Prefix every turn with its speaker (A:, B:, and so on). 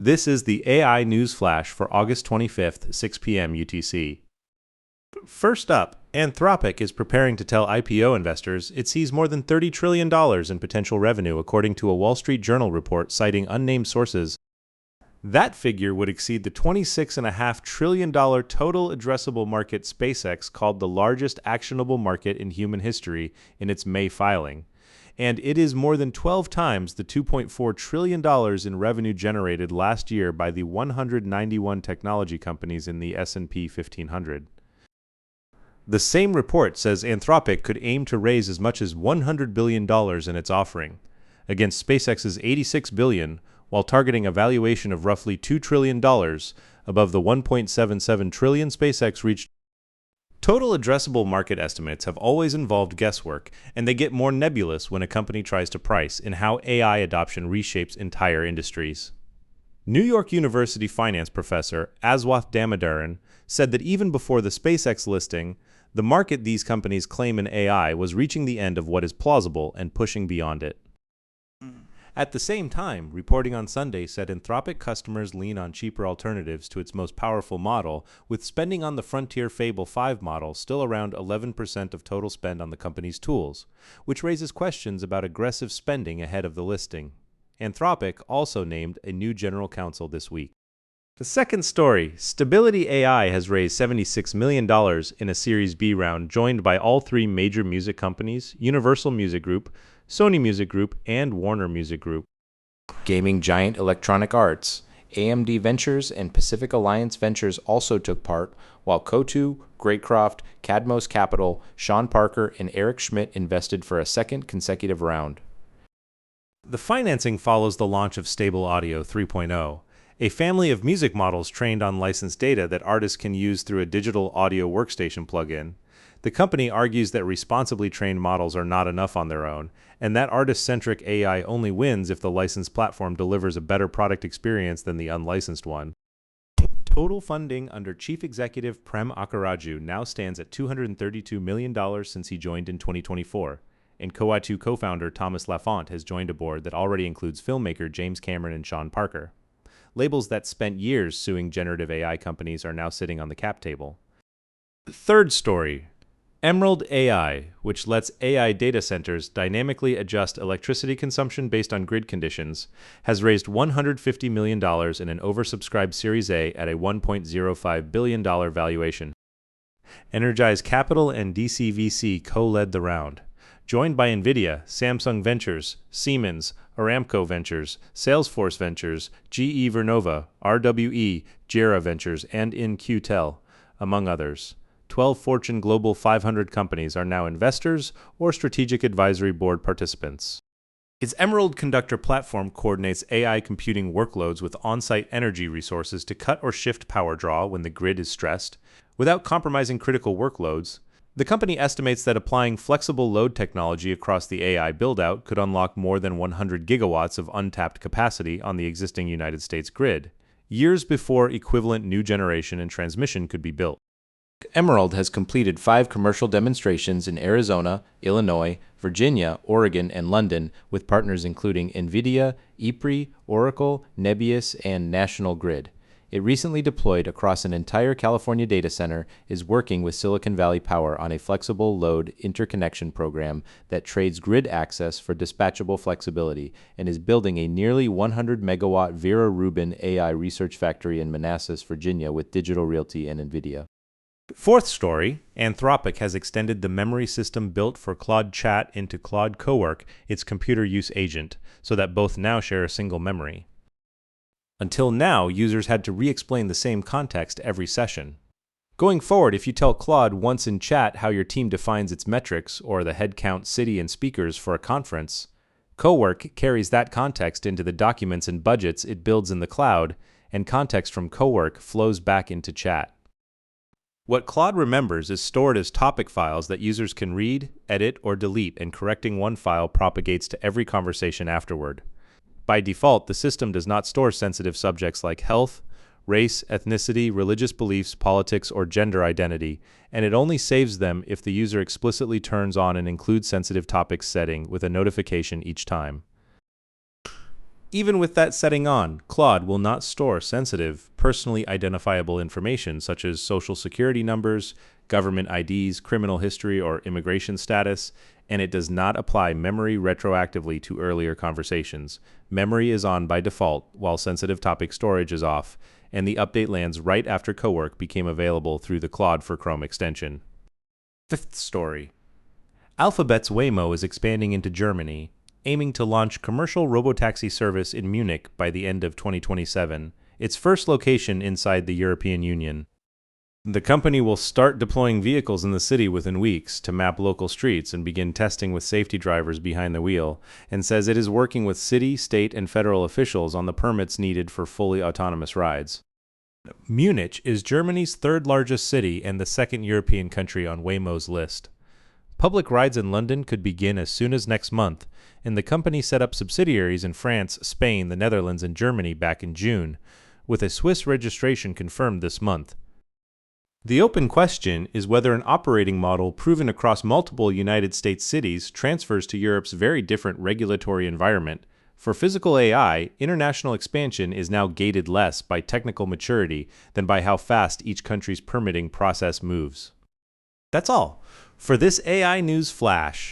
A: This is the AI News Flash for August 25th, 6 p.m. UTC. First up, Anthropic is preparing to tell IPO investors it sees more than $30 trillion in potential revenue, according to a Wall Street Journal report citing unnamed sources. That figure would exceed the $26.5 trillion total addressable market SpaceX called the largest actionable market in human history in its May filing. And it is more than 12 times the $2.4 trillion in revenue generated last year by the 191 technology companies in the S&P 1500. The same report says Anthropic could aim to raise as much as $100 billion in its offering, against SpaceX's $86 billion, while targeting a valuation of roughly $2 trillion above the $1.77 trillion SpaceX reached. Total addressable market estimates have always involved guesswork, and they get more nebulous when a company tries to price in how AI adoption reshapes entire industries. New York University finance professor Aswath Damodaran said that even before the SpaceX listing, the market these companies claim in AI was reaching the end of what is plausible and pushing beyond it. At the same time, reporting on Sunday said Anthropic customers lean on cheaper alternatives to its most powerful model, with spending on the Frontier Fable 5 model still around 11% of total spend on the company's tools, which raises questions about aggressive spending ahead of the listing. Anthropic also named a new general counsel this week. The second story, Stability AI has raised $76 million in a Series B round joined by all three major music companies, Universal Music Group, Sony Music Group, and Warner Music Group. Gaming giant Electronic Arts, AMD Ventures, and Pacific Alliance Ventures also took part, while Cotu, Greycroft, Cadmos Capital, Sean Parker, and Eric Schmidt invested for a second consecutive round. The financing follows the launch of Stable Audio 3.0, a family of music models trained on licensed data that artists can use through a digital audio workstation plugin. The company argues that responsibly trained models are not enough on their own, and that artist-centric AI only wins if the licensed platform delivers a better product experience than the unlicensed one. Total funding under Chief Executive Prem Akkaraju now stands at $232 million since he joined in 2024, and Cowork co-founder Thomas Lafont has joined a board that already includes filmmaker James Cameron and Sean Parker. Labels that spent years suing generative AI companies are now sitting on the cap table. Third story. Emerald AI, which lets AI data centers dynamically adjust electricity consumption based on grid conditions, has raised $150 million in an oversubscribed Series A at a $1.05 billion valuation. Energize Capital and DCVC co-led the round, joined by NVIDIA, Samsung Ventures, Siemens, Aramco Ventures, Salesforce Ventures, GE Vernova, RWE, JERA Ventures, and In-Q-Tel, among others. 12 Fortune Global 500 companies are now investors or strategic advisory board participants. Its Emerald Conductor platform coordinates AI computing workloads with on-site energy resources to cut or shift power draw when the grid is stressed, without compromising critical workloads. The company estimates that applying flexible load technology across the AI build-out could unlock more than 100 gigawatts of untapped capacity on the existing United States grid, years before equivalent new generation and transmission could be built. Emerald has completed 5 commercial demonstrations in Arizona, Illinois, Virginia, Oregon, and London, with partners including NVIDIA, EPRI, Oracle, Nebius, and National Grid. It recently deployed across an entire California data center, is working with Silicon Valley Power on a flexible load interconnection program that trades grid access for dispatchable flexibility, and is building a nearly 100 megawatt Vera Rubin AI research factory in Manassas, Virginia with Digital Realty and NVIDIA. Fourth story, Anthropic has extended the memory system built for Claude Chat into Claude Cowork, its computer use agent, so that both now share a single memory. Until now, users had to re-explain the same context every session. Going forward, if you tell Claude once in chat how your team defines its metrics or the headcount, city, and speakers for a conference, Cowork carries that context into the documents and budgets it builds in the cloud, and context from Cowork flows back into chat. What Claude remembers is stored as topic files that users can read, edit, or delete, and correcting one file propagates to every conversation afterward. By default, the system does not store sensitive subjects like health, race, ethnicity, religious beliefs, politics, or gender identity, and it only saves them if the user explicitly turns on an include sensitive topics setting with a notification each time. Even with that setting on, Claude will not store sensitive, personally identifiable information such as social security numbers, government IDs, criminal history, or immigration status, and it does not apply memory retroactively to earlier conversations. Memory is on by default, while sensitive topic storage is off, and the update lands right after Cowork became available through the Claude for Chrome extension. Fifth story. Alphabet's Waymo is expanding into Germany, aiming to launch commercial robotaxi service in Munich by the end of 2027, its first location inside the European Union. The company will start deploying vehicles in the city within weeks to map local streets and begin testing with safety drivers behind the wheel, and says it is working with city, state, and federal officials on the permits needed for fully autonomous rides. Munich is Germany's third largest city and the second European country on Waymo's list. Public rides in London could begin as soon as next month, and the company set up subsidiaries in France, Spain, the Netherlands, and Germany back in June, with a Swiss registration confirmed this month. The open question is whether an operating model proven across multiple United States cities transfers to Europe's very different regulatory environment. For physical AI, international expansion is now gated less by technical maturity than by how fast each country's permitting process moves. That's all for this AI News Flash.